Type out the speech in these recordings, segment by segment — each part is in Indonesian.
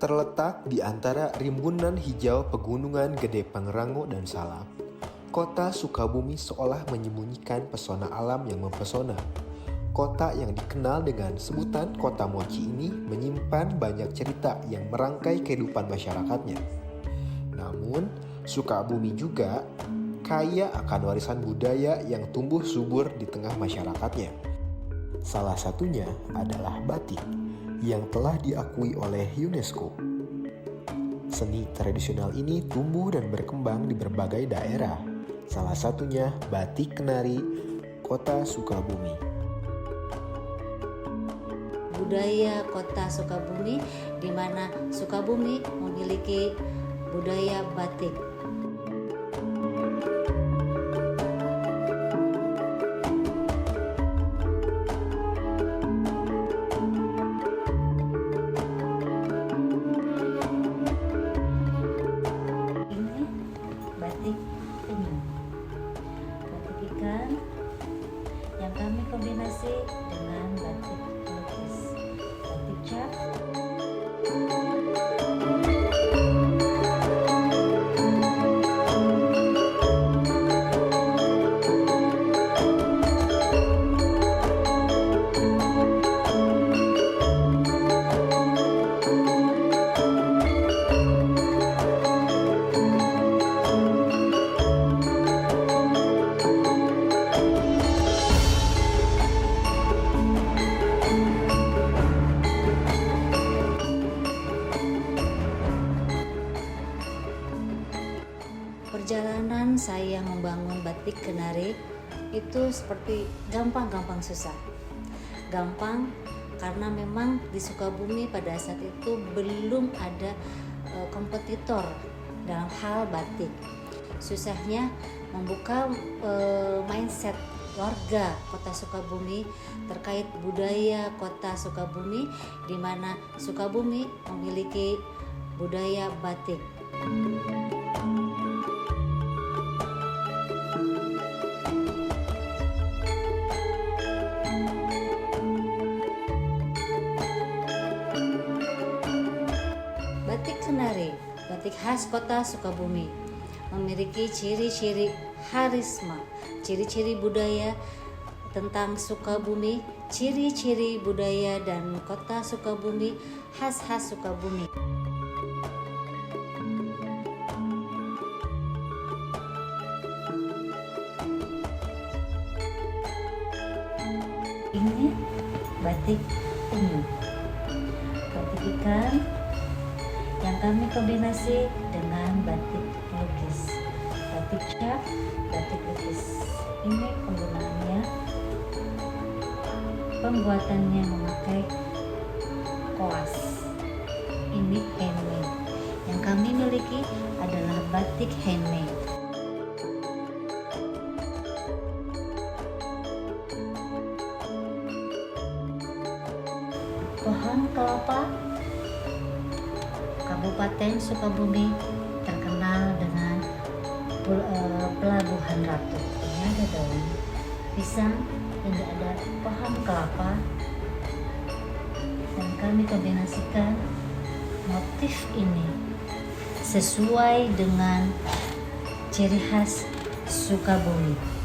Terletak di antara rimbunan hijau pegunungan Gede Pangrango dan Salak, kota Sukabumi seolah menyembunyikan pesona alam yang mempesona. Kota yang dikenal dengan sebutan Kota Mochi ini menyimpan banyak cerita yang merangkai kehidupan masyarakatnya. Namun, Sukabumi juga kaya akan warisan budaya yang tumbuh subur di tengah masyarakatnya. Salah satunya adalah batik yang telah diakui oleh UNESCO. Seni tradisional ini tumbuh dan berkembang di berbagai daerah, salah satunya Batik Kenari, Kota Sukabumi. Budaya Kota Sukabumi, di mana Sukabumi memiliki budaya batik. Ini batik unyu, batik ikan yang kami kombinasi dengan batik lukis, batik cap. Perjalanan saya membangun Batik Kenari itu seperti gampang-gampang susah. Gampang karena memang di Sukabumi pada saat itu belum ada kompetitor dalam hal batik. Susahnya membuka mindset warga Kota Sukabumi terkait budaya Kota Sukabumi, di mana Sukabumi memiliki budaya batik. Batik Kenari, batik khas Kota Sukabumi, memiliki ciri-ciri harisma, ciri-ciri budaya tentang Sukabumi, ciri-ciri budaya dan Kota Sukabumi, khas-khas Sukabumi. Ini batik unyu, batik ikan yang kami kombinasi dengan batik lukis, batik cap, batik lukis. Ini penggunaannya, pembuatannya memakai koas. Ini handmade. Yang kami miliki adalah batik handmade. Pohon kelapa Kabupaten Sukabumi terkenal dengan pelabuhan ratu. Ini ada daun pisang, ini ada pohon kelapa, dan kami kombinasikan motif ini sesuai dengan ciri khas Sukabumi.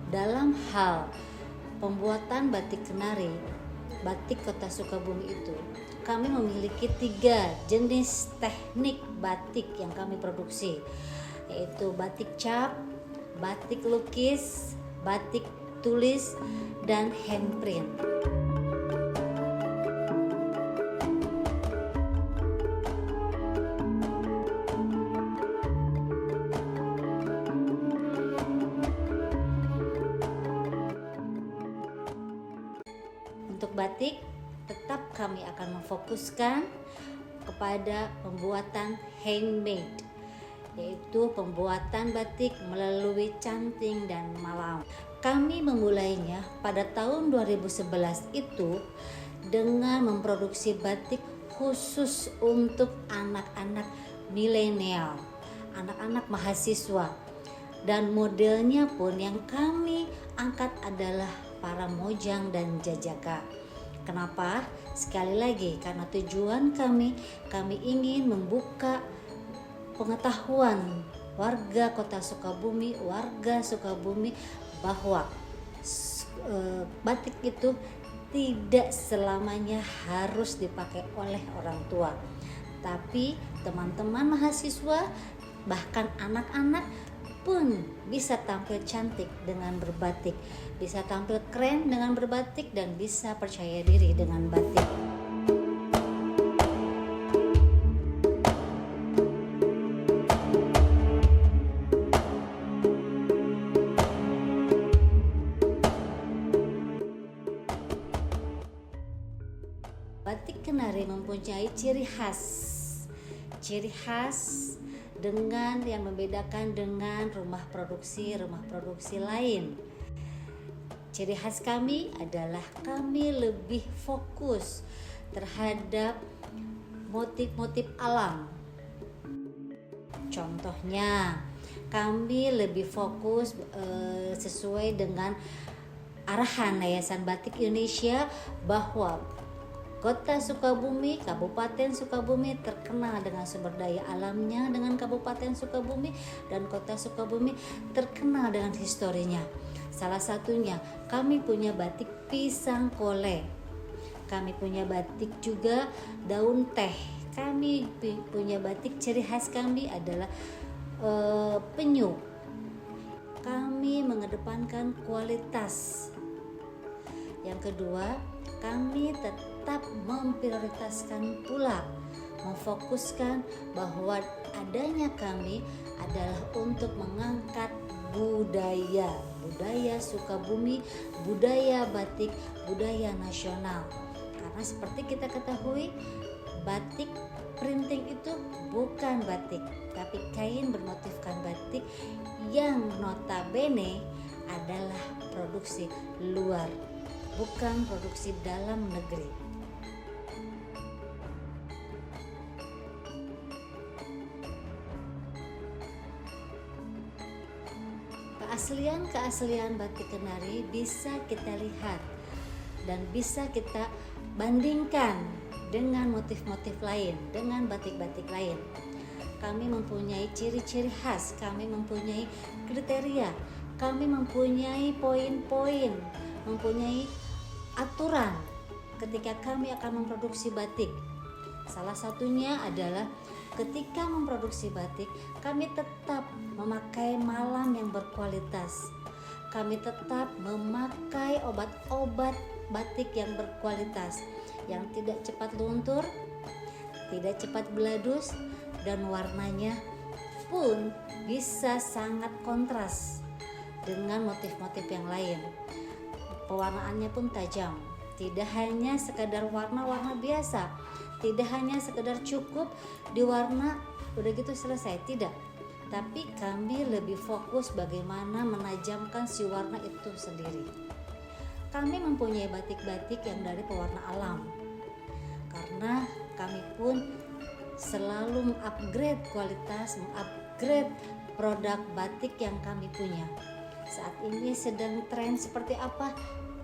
Dalam hal pembuatan batik kenari, batik Kota Sukabumi itu, kami memiliki 3 jenis teknik batik yang kami produksi, yaitu batik cap, batik lukis, batik tulis, dan handprint. Untuk batik, tetap kami akan memfokuskan kepada pembuatan handmade, yaitu pembuatan batik melalui canting dan malam. Kami memulainya pada tahun 2011 itu dengan memproduksi batik khusus untuk anak-anak milenial, anak-anak mahasiswa. Dan modelnya pun yang kami angkat adalah para mojang dan jajaka. Kenapa? Sekali lagi, karena tujuan kami ingin membuka pengetahuan warga Kota Sukabumi, warga Sukabumi bahwa batik itu tidak selamanya harus dipakai oleh orang tua. Tapi teman-teman mahasiswa, bahkan anak-anak pun bisa tampil cantik dengan berbatik, bisa tampil keren dengan berbatik, dan bisa percaya diri dengan batik. Batik Kenari mempunyai ciri khas dengan yang membedakan dengan rumah produksi lain. Ciri khas kami adalah kami lebih fokus terhadap motif-motif alam. Contohnya, kami lebih fokus sesuai dengan arahan Yayasan Batik Indonesia bahwa Kota Sukabumi, Kabupaten Sukabumi terkenal dengan sumber daya alamnya dengan Kabupaten Sukabumi, dan Kota Sukabumi terkenal dengan historinya. Salah satunya kami punya batik pisang kole, kami punya batik juga daun teh, kami punya batik ciri khas kami adalah penyu. Kami mengedepankan kualitas. Yang kedua, kami tetap memprioritaskan pula, memfokuskan bahwa adanya kami adalah untuk mengangkat budaya Sukabumi, budaya batik, budaya nasional. Karena seperti kita ketahui, batik printing itu bukan batik, tapi kain bermotifkan batik yang notabene adalah produksi luar, bukan produksi dalam negeri. Keaslian batik Kenari bisa kita lihat dan bisa kita bandingkan dengan motif-motif lain, dengan batik-batik lain. Kami mempunyai ciri-ciri khas, kami mempunyai kriteria, kami mempunyai poin-poin, mempunyai aturan ketika kami akan memproduksi batik. Salah satunya adalah ketika memproduksi batik, kami tetap memakai malam yang berkualitas. Kami tetap memakai obat-obat batik yang berkualitas, yang tidak cepat luntur, tidak cepat beladus, dan warnanya pun bisa sangat kontras dengan motif-motif yang lain. Pewarnaannya pun tajam, tidak hanya sekadar warna-warna biasa, tidak hanya sekedar cukup diwarna udah gitu selesai, tidak. Tapi kami lebih fokus bagaimana menajamkan si warna itu sendiri. Kami mempunyai batik-batik yang dari pewarna alam, karena kami pun selalu mengupgrade kualitas, mengupgrade produk batik yang kami punya. Saat ini sedang tren seperti apa,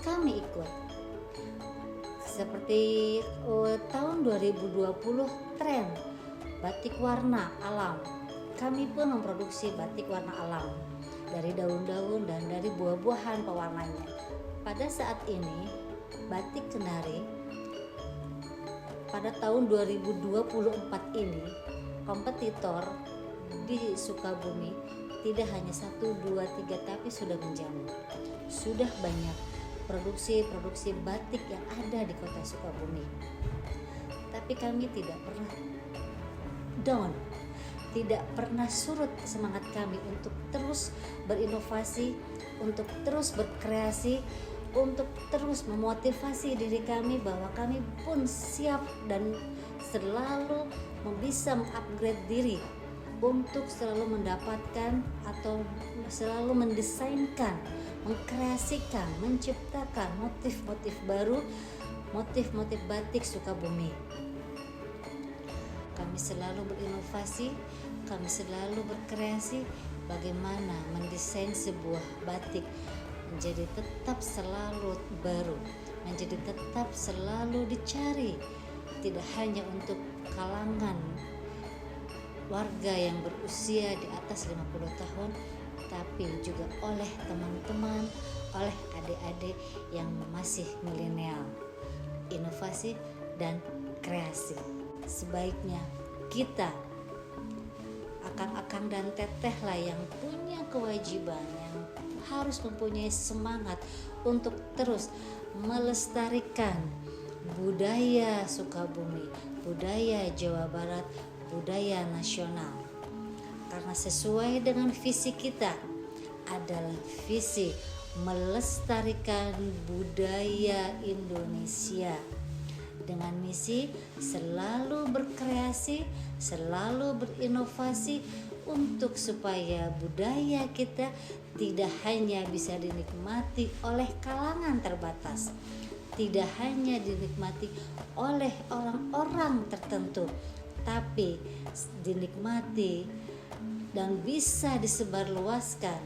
kami ikut. Seperti tahun 2020 tren batik warna alam, kami pun memproduksi batik warna alam dari daun-daun dan dari buah-buahan pewarnanya. Pada saat ini batik Kenari pada tahun 2024 ini, kompetitor di Sukabumi tidak hanya 1, 2, 3 tapi sudah menjamur. Sudah banyak produksi batik yang ada di Kota Sukabumi. Tapi kami tidak pernah down, tidak pernah surut semangat kami untuk terus berinovasi, untuk terus berkreasi, untuk terus memotivasi diri kami bahwa kami pun siap dan selalu bisa mengupgrade diri untuk selalu mendapatkan atau selalu mendesainkan, mengkreasikan, menciptakan motif-motif baru, motif-motif batik Sukabumi. Kami selalu berinovasi, kami selalu berkreasi bagaimana mendesain sebuah batik menjadi tetap selalu baru, menjadi tetap selalu dicari, tidak hanya untuk kalangan warga yang berusia di atas 50 tahun, tapi juga oleh teman-teman, oleh adik-adik yang masih milenial. Inovasi dan kreasi. Sebaiknya kita, akang-akang dan teteh lah yang punya kewajiban, yang harus mempunyai semangat untuk terus melestarikan budaya Sukabumi, budaya Jawa Barat, budaya nasional. Karena sesuai dengan visi kita adalah visi melestarikan budaya Indonesia dengan misi selalu berkreasi, selalu berinovasi untuk supaya budaya kita tidak hanya bisa dinikmati oleh kalangan terbatas, tidak hanya dinikmati oleh orang-orang tertentu, tapi dinikmati dan bisa disebarluaskan,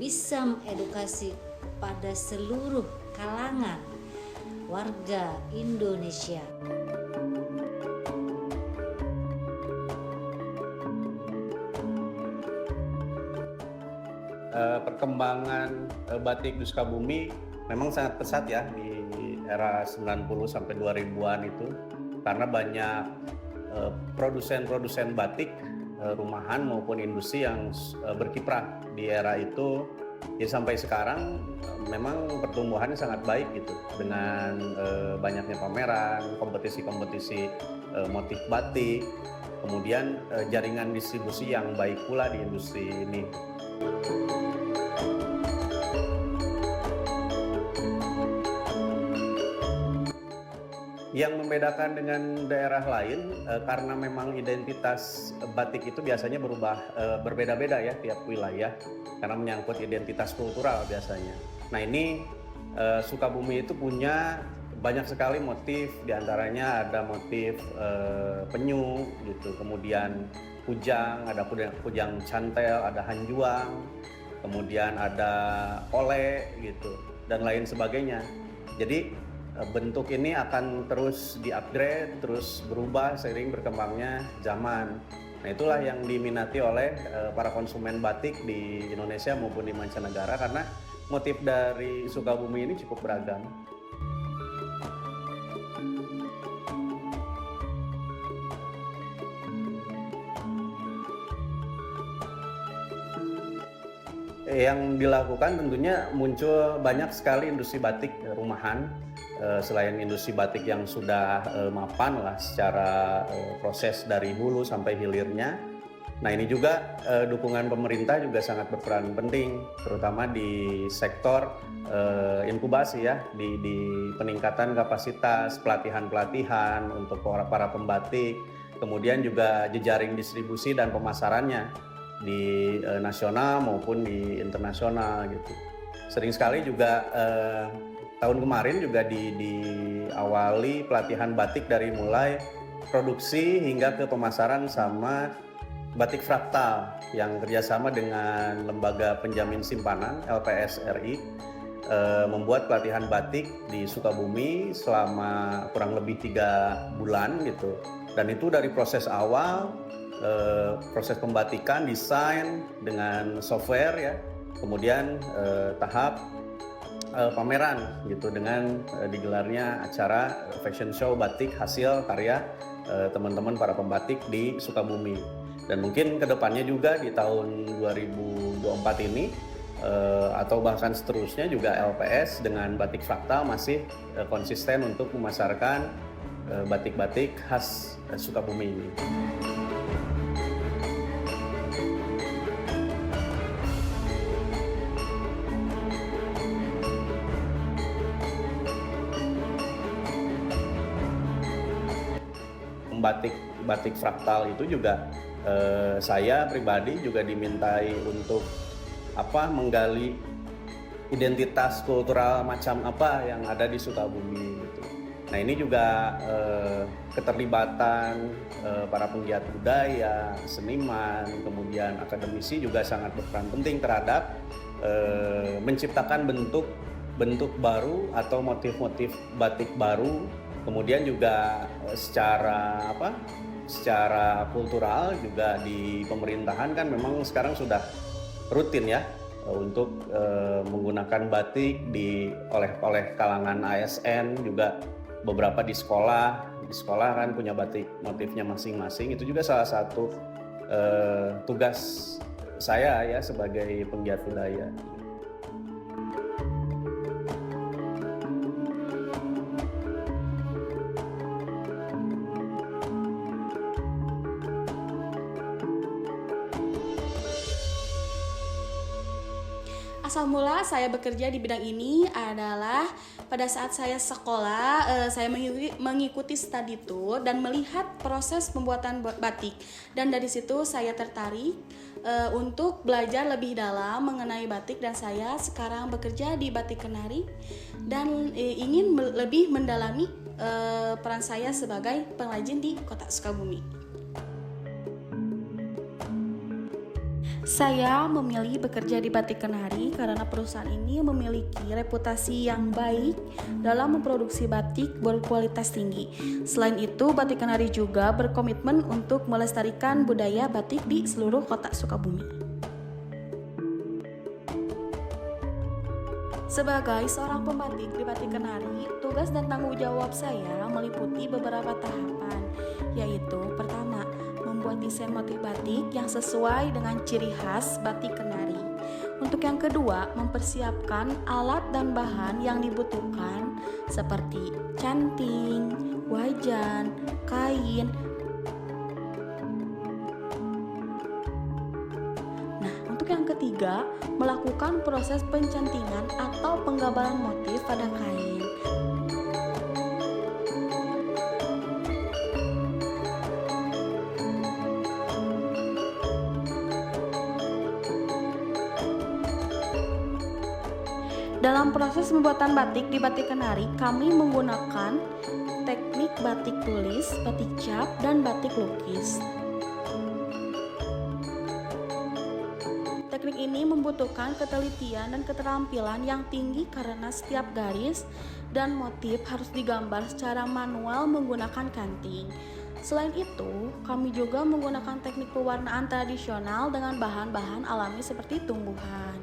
bisa mengedukasi pada seluruh kalangan warga Indonesia. Perkembangan batik di Sukabumi memang sangat pesat ya di era 90 sampai 2000-an itu, karena banyak produsen-produsen batik rumahan maupun industri yang berkiprah di era itu. Ya, sampai sekarang memang pertumbuhannya sangat baik gitu, dengan banyaknya pameran, kompetisi-kompetisi motif batik, kemudian jaringan distribusi yang baik pula di industri ini. Yang membedakan dengan daerah lain karena memang identitas batik itu biasanya berbeda-beda ya tiap wilayah, karena menyangkut identitas kultural biasanya. Nah ini Sukabumi itu punya banyak sekali motif, diantaranya ada motif penyu gitu, kemudian kujang, ada kujang cantel, ada hanjuang, kemudian ada ole gitu, dan lain sebagainya. Jadi bentuk ini akan terus di-upgrade, terus berubah seiring berkembangnya zaman. Nah itulah yang diminati oleh para konsumen batik di Indonesia maupun di mancanegara, karena motif dari Sukabumi ini cukup beragam. Yang dilakukan tentunya muncul banyak sekali industri batik rumahan, selain industri batik yang sudah mapan lah secara proses dari hulu sampai hilirnya. Nah ini juga dukungan pemerintah juga sangat berperan penting, terutama di sektor inkubasi ya, di peningkatan kapasitas, pelatihan-pelatihan untuk para pembatik, kemudian juga jejaring distribusi dan pemasarannya di nasional maupun di internasional gitu. Sering sekali juga tahun kemarin juga diawali pelatihan batik dari mulai produksi hingga ke pemasaran sama Batik Fraktal yang kerjasama dengan Lembaga Penjamin Simpanan LPS RI, membuat pelatihan batik di Sukabumi selama kurang lebih 3 bulan gitu. Dan itu dari proses awal, proses pembatikan, desain dengan software ya, kemudian tahap pameran gitu dengan digelarnya acara fashion show batik hasil karya teman-teman para pembatik di Sukabumi. Dan mungkin kedepannya juga di tahun 2024 ini atau bahkan seterusnya juga LPS dengan Batik Fraktal masih konsisten untuk memasarkan batik-batik khas Sukabumi ini. membatik batik fraktal itu juga saya pribadi juga dimintai untuk menggali identitas kultural macam apa yang ada di Sukabumi gitu. Nah ini juga keterlibatan para penggiat budaya, seniman, kemudian akademisi juga sangat berperan penting terhadap menciptakan bentuk baru atau motif-motif batik baru. Kemudian juga secara kultural juga di pemerintahan kan memang sekarang sudah rutin ya untuk menggunakan batik oleh kalangan ASN, juga beberapa di sekolah kan punya batik motifnya masing-masing. Itu juga salah satu tugas saya ya sebagai penggiat budaya. Asal mula saya bekerja di bidang ini adalah pada saat saya sekolah, saya mengikuti study tour dan melihat proses pembuatan batik. Dan dari situ saya tertarik untuk belajar lebih dalam mengenai batik, dan saya sekarang bekerja di Batik Kenari dan ingin lebih mendalami peran saya sebagai pengrajin di Kota Sukabumi. Saya memilih bekerja di Batik Kenari karena perusahaan ini memiliki reputasi yang baik dalam memproduksi batik berkualitas tinggi. Selain itu, Batik Kenari juga berkomitmen untuk melestarikan budaya batik di seluruh Kota Sukabumi. Sebagai seorang pembatik di Batik Kenari, tugas dan tanggung jawab saya meliputi beberapa tahapan, yaitu pertama, membuat desain motif batik yang sesuai dengan ciri khas Batik Kenari. Untuk yang kedua, mempersiapkan alat dan bahan yang dibutuhkan seperti canting, wajan, kain. Nah, untuk yang ketiga, melakukan proses pencantingan atau penggambaran motif pada kain. Dalam proses pembuatan batik di Batik Kenari, kami menggunakan teknik batik tulis, batik cap, dan batik lukis. Teknik ini membutuhkan ketelitian dan keterampilan yang tinggi karena setiap garis dan motif harus digambar secara manual menggunakan kanting. Selain itu, kami juga menggunakan teknik pewarnaan tradisional dengan bahan-bahan alami seperti tumbuhan.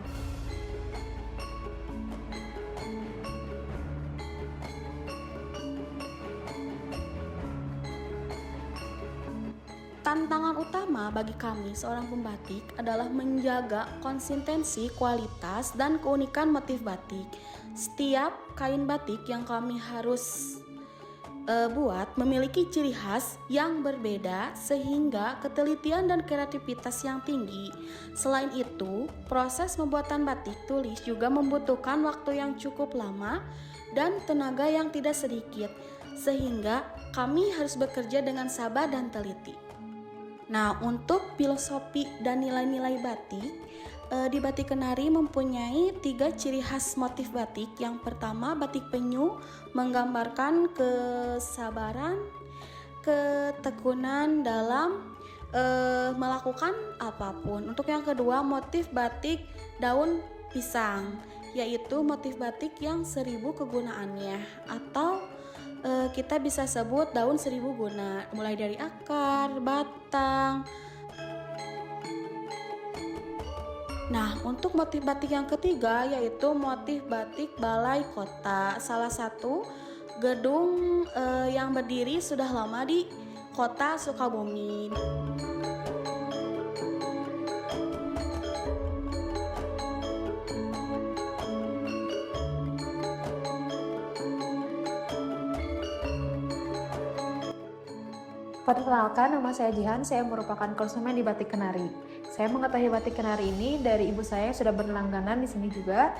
Tantangan utama bagi kami seorang pembatik adalah menjaga konsistensi kualitas dan keunikan motif batik. Setiap kain batik yang kami harus buat memiliki ciri khas yang berbeda sehingga ketelitian dan kreativitas yang tinggi. Selain itu, proses pembuatan batik tulis juga membutuhkan waktu yang cukup lama dan tenaga yang tidak sedikit, sehingga kami harus bekerja dengan sabar dan teliti. Nah, untuk filosofi dan nilai-nilai batik, di Batik Kenari mempunyai 3 ciri khas motif batik. Yang pertama, batik penyu menggambarkan kesabaran, ketekunan dalam melakukan apapun. Untuk yang kedua, motif batik daun pisang, yaitu motif batik yang 1000 kegunaannya, atau kita bisa sebut daun 1000 guna, mulai dari akar, batang. Nah, untuk motif batik yang ketiga yaitu motif batik balai kota, salah satu gedung yang berdiri sudah lama di Kota Sukabumi. Perkenalkan, nama saya Jihan, saya merupakan konsumen di Batik Kenari. Saya mengetahui Batik Kenari ini dari ibu saya yang sudah berlangganan di sini juga.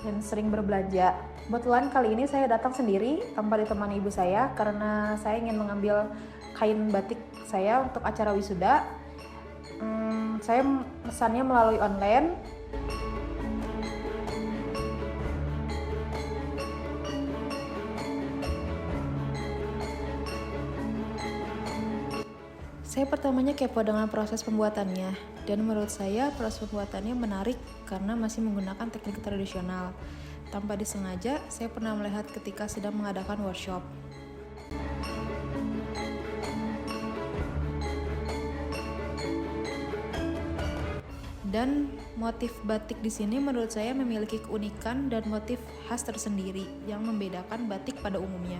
dan sering berbelanja. Kebetulan kali ini saya datang sendiri tanpa ditemani ibu saya karena saya ingin mengambil kain batik saya untuk acara wisuda. Saya memesannya melalui online. Saya pertamanya kepo dengan proses pembuatannya, dan menurut saya proses pembuatannya menarik karena masih menggunakan teknik tradisional. Tanpa disengaja, saya pernah melihat ketika sedang mengadakan workshop. Dan motif batik di sini menurut saya memiliki keunikan dan motif khas tersendiri yang membedakan batik pada umumnya.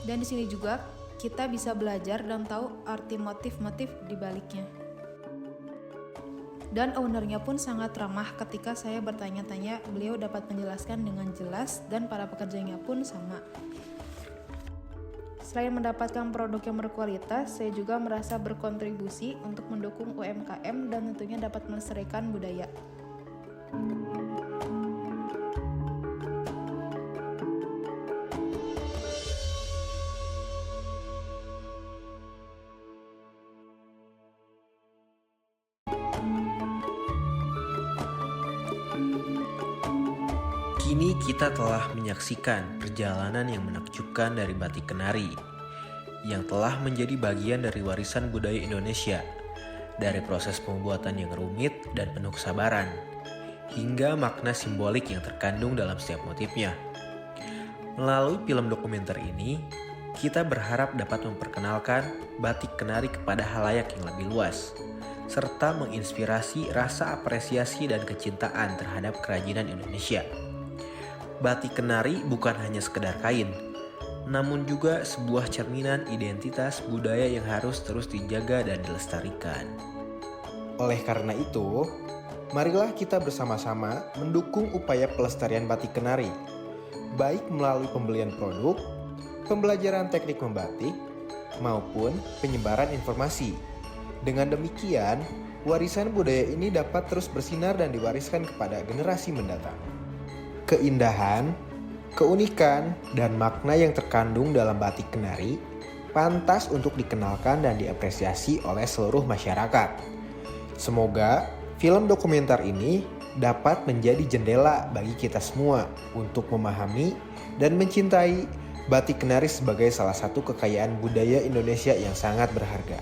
Dan di sini juga kita bisa belajar dan tahu arti motif-motif di baliknya. Dan ownernya pun sangat ramah ketika saya bertanya-tanya, beliau dapat menjelaskan dengan jelas dan para pekerjanya pun sama. Selain mendapatkan produk yang berkualitas, saya juga merasa berkontribusi untuk mendukung UMKM dan tentunya dapat melestarikan budaya. Kini kita telah menyaksikan perjalanan yang menakjubkan dari batik kenari yang telah menjadi bagian dari warisan budaya Indonesia, dari proses pembuatan yang rumit dan penuh kesabaran hingga makna simbolik yang terkandung dalam setiap motifnya. Melalui film dokumenter ini, kita berharap dapat memperkenalkan batik kenari kepada halayak yang lebih luas, serta menginspirasi rasa apresiasi dan kecintaan terhadap kerajinan Indonesia. Batik kenari bukan hanya sekedar kain, namun juga sebuah cerminan identitas budaya yang harus terus dijaga dan dilestarikan. Oleh karena itu, marilah kita bersama-sama mendukung upaya pelestarian batik kenari, baik melalui pembelian produk, pembelajaran teknik membatik, maupun penyebaran informasi. Dengan demikian, warisan budaya ini dapat terus bersinar dan diwariskan kepada generasi mendatang. Keindahan, keunikan, dan makna yang terkandung dalam batik kenari pantas untuk dikenalkan dan diapresiasi oleh seluruh masyarakat. Semoga film dokumenter ini dapat menjadi jendela bagi kita semua untuk memahami dan mencintai batik kenari sebagai salah satu kekayaan budaya Indonesia yang sangat berharga.